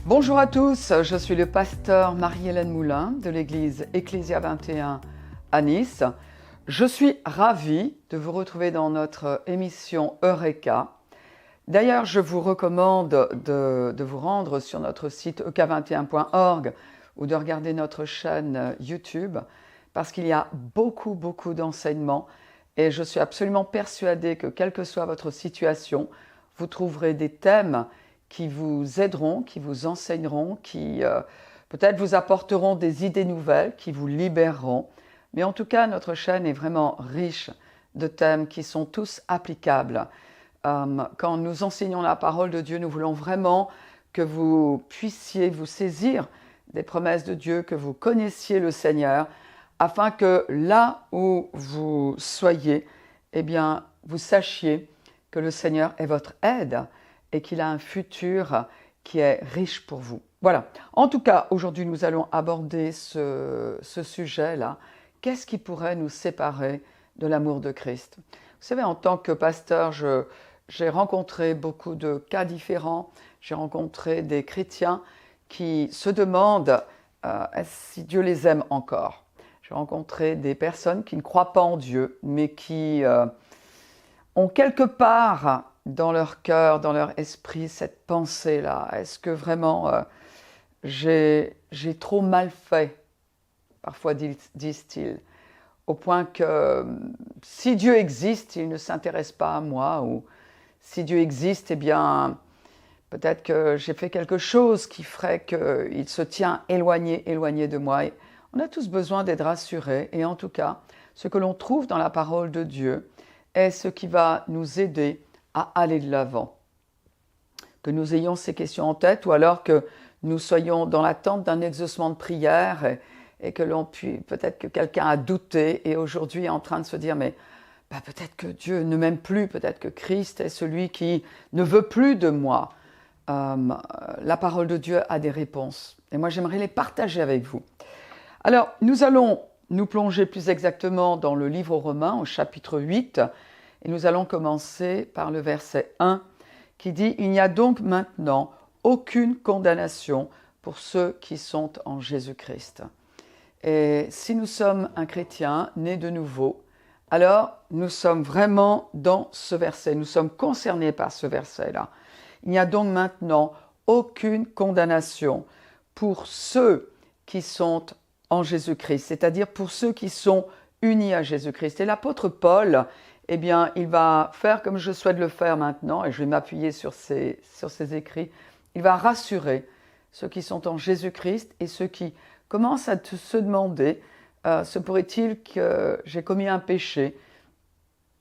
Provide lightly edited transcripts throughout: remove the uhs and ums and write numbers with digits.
Bonjour à tous, je suis le pasteur Marie-Hélène Moulin de l'église Ecclésia 21 à Nice. Je suis ravie de vous retrouver dans notre émission Eureka. D'ailleurs, je vous recommande de vous rendre sur notre site ek21.org ou de regarder notre chaîne YouTube parce qu'il y a beaucoup d'enseignements et je suis absolument persuadée que quelle que soit votre situation, vous trouverez des thèmes qui vous aideront, qui vous enseigneront, qui peut-être vous apporteront des idées nouvelles, qui vous libéreront. Mais en tout cas, notre chaîne est vraiment riche de thèmes qui sont tous applicables. Quand nous enseignons la parole de Dieu, nous voulons vraiment que vous puissiez vous saisir des promesses de Dieu, que vous connaissiez le Seigneur, afin que là où vous soyez, eh bien, vous sachiez que le Seigneur est votre aide et qu'il a un futur qui est riche pour vous. Voilà. En tout cas, aujourd'hui, nous allons aborder ce sujet-là. Qu'est-ce qui pourrait nous séparer de l'amour de Christ? Vous savez, en tant que pasteur, j'ai rencontré beaucoup de cas différents. J'ai rencontré des chrétiens qui se demandent si Dieu les aime encore. J'ai rencontré des personnes qui ne croient pas en Dieu, mais qui ont quelque part dans leur cœur, dans leur esprit, cette pensée-là. Est-ce que vraiment j'ai trop mal fait? Parfois disent-ils. Au point que si Dieu existe, il ne s'intéresse pas à moi. Ou si Dieu existe, eh bien, peut-être que j'ai fait quelque chose qui ferait qu'il se tient éloigné de moi. Et on a tous besoin d'être rassurés. Et en tout cas, ce que l'on trouve dans la parole de Dieu est ce qui va nous aider à aller de l'avant. Que nous ayons ces questions en tête ou alors que nous soyons dans l'attente d'un exaucement de prière et que l'on puisse, peut-être que quelqu'un a douté et aujourd'hui est en train de se dire mais peut-être que Dieu ne m'aime plus, peut-être que Christ est celui qui ne veut plus de moi. La parole de Dieu a des réponses et moi j'aimerais les partager avec vous. Alors nous allons nous plonger plus exactement dans le livre aux Romains au chapitre 8 et nous allons commencer par le verset 1 qui dit « Il n'y a donc maintenant aucune condamnation pour ceux qui sont en Jésus-Christ. » Et si nous sommes un chrétien né de nouveau, alors nous sommes vraiment dans ce verset, nous sommes concernés par ce verset-là. Il n'y a donc maintenant aucune condamnation pour ceux qui sont en Jésus-Christ, c'est-à-dire pour ceux qui sont unis à Jésus-Christ. Et l'apôtre Paul, eh bien, il va faire comme je souhaite le faire maintenant, et je vais m'appuyer sur ses écrits. Il va rassurer ceux qui sont en Jésus-Christ et ceux qui commencent à se demander se pourrait-il que j'ai commis un péché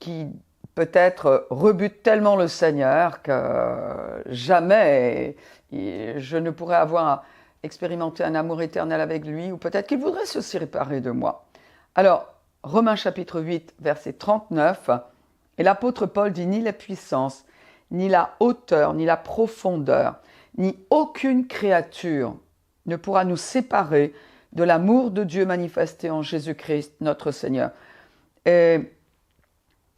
qui peut-être rebute tellement le Seigneur que jamais je ne pourrais avoir expérimenté un amour éternel avec lui, ou peut-être qu'il voudrait se séparer de moi. Alors, Romains chapitre 8, verset 39, et l'apôtre Paul dit « Ni la puissance, ni la hauteur, ni la profondeur, ni aucune créature ne pourra nous séparer de l'amour de Dieu manifesté en Jésus-Christ, notre Seigneur. » Et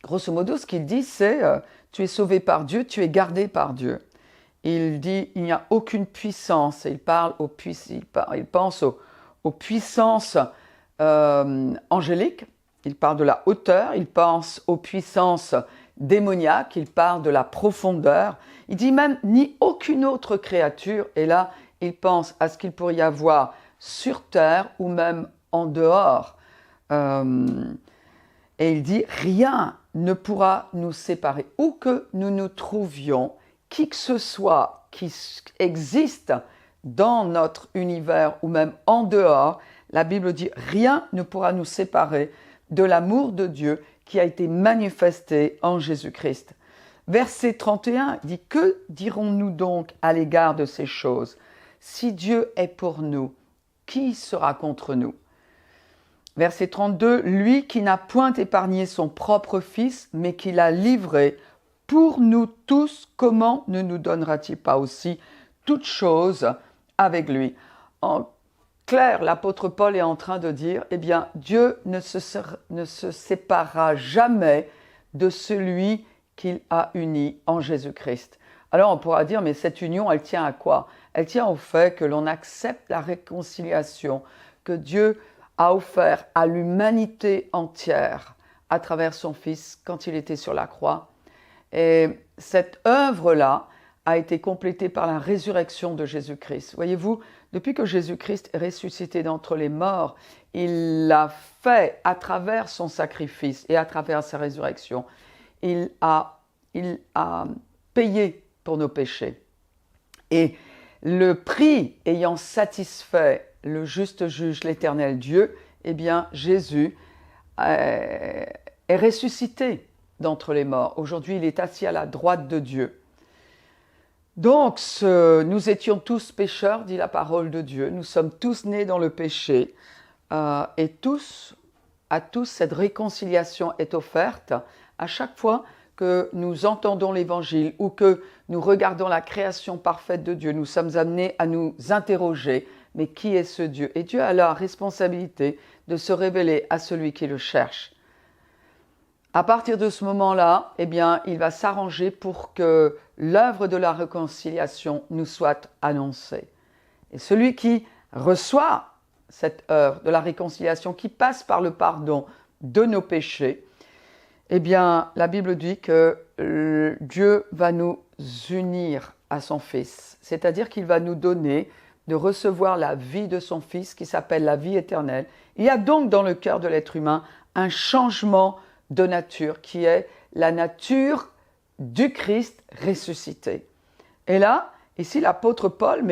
grosso modo, ce qu'il dit, c'est tu es sauvé par Dieu, tu es gardé par Dieu. Il dit il n'y a aucune puissance, et il pense aux puissances angéliques, il parle de la hauteur, il pense aux puissances démoniaques, il parle de la profondeur, il dit même ni aucune autre créature, et là il pense à ce qu'il pourrait y avoir sur terre ou même en dehors. Et il dit rien ne pourra nous séparer, où que nous nous trouvions, qui que ce soit qui existe dans notre univers ou même en dehors, la Bible dit rien ne pourra nous séparer de l'amour de Dieu qui a été manifesté en Jésus-Christ. Verset 31 dit « Que dirons-nous donc à l'égard de ces choses? Si Dieu est pour nous, qui sera contre nous ?» Verset 32 « Lui qui n'a point épargné son propre Fils, mais qui l'a livré pour nous tous, comment ne nous donnera-t-il pas aussi toutes choses avec lui ?» En clair, l'apôtre Paul est en train de dire, eh bien, Dieu ne se séparera jamais de celui qu'il a uni en Jésus-Christ. Alors on pourra dire, mais cette union, elle tient à quoi? Elle tient au fait que l'on accepte la réconciliation que Dieu a offert à l'humanité entière à travers son Fils quand il était sur la croix. Et cette œuvre-là a été complétée par la résurrection de Jésus-Christ. Voyez-vous, depuis que Jésus-Christ est ressuscité d'entre les morts, il l'a fait à travers son sacrifice et à travers sa résurrection. Il a payé pour nos péchés. Et le prix ayant satisfait le juste juge, l'éternel Dieu, eh bien Jésus est ressuscité d'entre les morts. Aujourd'hui, il est assis à la droite de Dieu. Donc, nous étions tous pécheurs, dit la parole de Dieu. Nous sommes tous nés dans le péché. Et à tous, cette réconciliation est offerte à chaque fois que nous entendons l'Évangile ou que nous regardons la création parfaite de Dieu. Nous sommes amenés à nous interroger, mais qui est ce Dieu? Et Dieu a la responsabilité de se révéler à celui qui le cherche. À partir de ce moment-là, eh bien, il va s'arranger pour que l'œuvre de la réconciliation nous soit annoncée. Et celui qui reçoit cette œuvre de la réconciliation, qui passe par le pardon de nos péchés, eh bien, la Bible dit que Dieu va nous unir à son Fils. C'est-à-dire qu'il va nous donner de recevoir la vie de son Fils qui s'appelle la vie éternelle. Il y a donc dans le cœur de l'être humain un changement de nature qui est la nature du Christ ressuscité. Et là, ici l'apôtre Paul,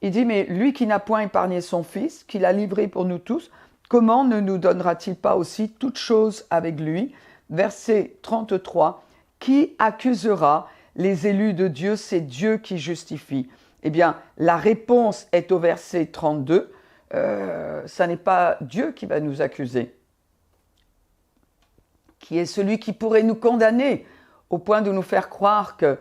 il dit, mais lui qui n'a point épargné son Fils, qui l'a livré pour nous tous, comment ne nous donnera-t-il pas aussi toutes choses avec lui? Verset 33, qui accusera les élus de Dieu? C'est Dieu qui justifie. Eh bien, la réponse est au verset 32, ça n'est pas Dieu qui va nous accuser. Qui est celui qui pourrait nous condamner au point de nous faire croire que,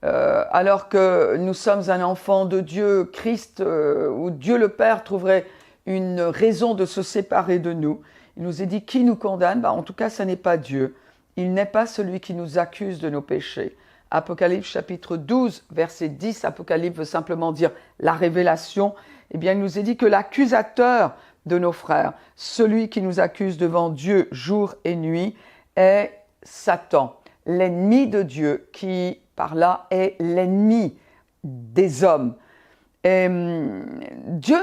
alors que nous sommes un enfant de Dieu, Christ, ou Dieu le Père trouverait une raison de se séparer de nous. Il nous est dit qui nous condamne? En tout cas, ce n'est pas Dieu. Il n'est pas celui qui nous accuse de nos péchés. Apocalypse chapitre 12, verset 10, Apocalypse veut simplement dire la révélation. Eh bien, il nous est dit que l'accusateur de nos frères, celui qui nous accuse devant Dieu jour et nuit, est Satan, l'ennemi de Dieu, qui, par là, est l'ennemi des hommes. Et Dieu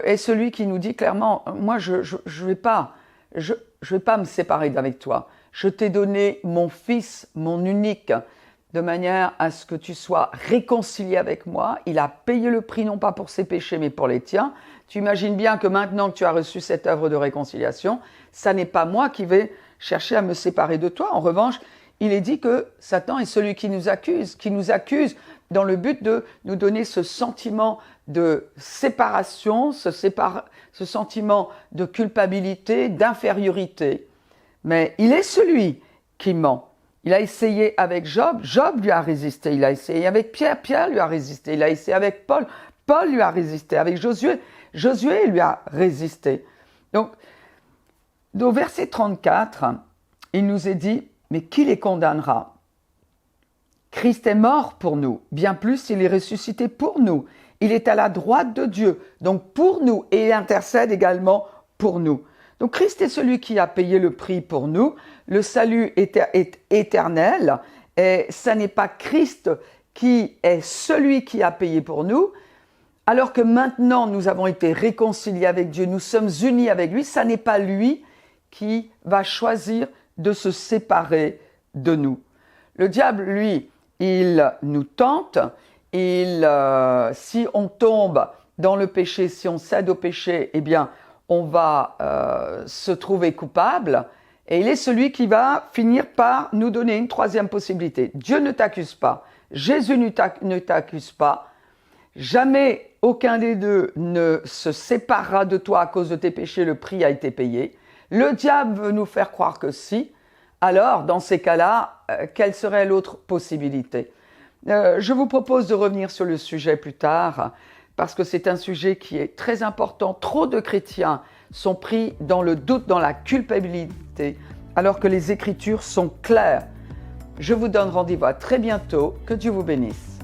est celui qui nous dit clairement, moi, je vais pas me séparer d'avec toi. Je t'ai donné mon Fils, mon unique, de manière à ce que tu sois réconcilié avec moi. Il a payé le prix, non pas pour ses péchés, mais pour les tiens. Tu imagines bien que maintenant que tu as reçu cette œuvre de réconciliation, ça n'est pas moi qui vais chercher à me séparer de toi. En revanche, il est dit que Satan est celui qui nous accuse dans le but de nous donner ce sentiment de séparation, ce sentiment de culpabilité, d'infériorité. Mais il est celui qui ment. Il a essayé avec Job, Job lui a résisté. Il a essayé avec Pierre, Pierre lui a résisté. Il a essayé avec Paul, Paul lui a résisté. Avec Josué, Josué lui a résisté. Donc, au verset 34, il nous est dit, mais qui les condamnera? Christ est mort pour nous, bien plus il est ressuscité pour nous. Il est à la droite de Dieu, donc pour nous, et il intercède également pour nous. Donc Christ est celui qui a payé le prix pour nous. Le salut est éternel, et ce n'est pas Christ qui est celui qui a payé pour nous, alors que maintenant nous avons été réconciliés avec Dieu, nous sommes unis avec lui, ce n'est pas lui qui va choisir de se séparer de nous. Le diable, lui, il nous tente, si on tombe dans le péché, si on cède au péché, eh bien, on va se trouver coupable, et il est celui qui va finir par nous donner une troisième possibilité. Dieu ne t'accuse pas, Jésus ne t'accuse pas, jamais aucun des deux ne se séparera de toi à cause de tes péchés, le prix a été payé. Le diable veut nous faire croire que si. Alors, dans ces cas-là, quelle serait l'autre possibilité? Je vous propose de revenir sur le sujet plus tard, parce que c'est un sujet qui est très important. Trop de chrétiens sont pris dans le doute, dans la culpabilité, alors que les Écritures sont claires. Je vous donne rendez-vous à très bientôt. Que Dieu vous bénisse.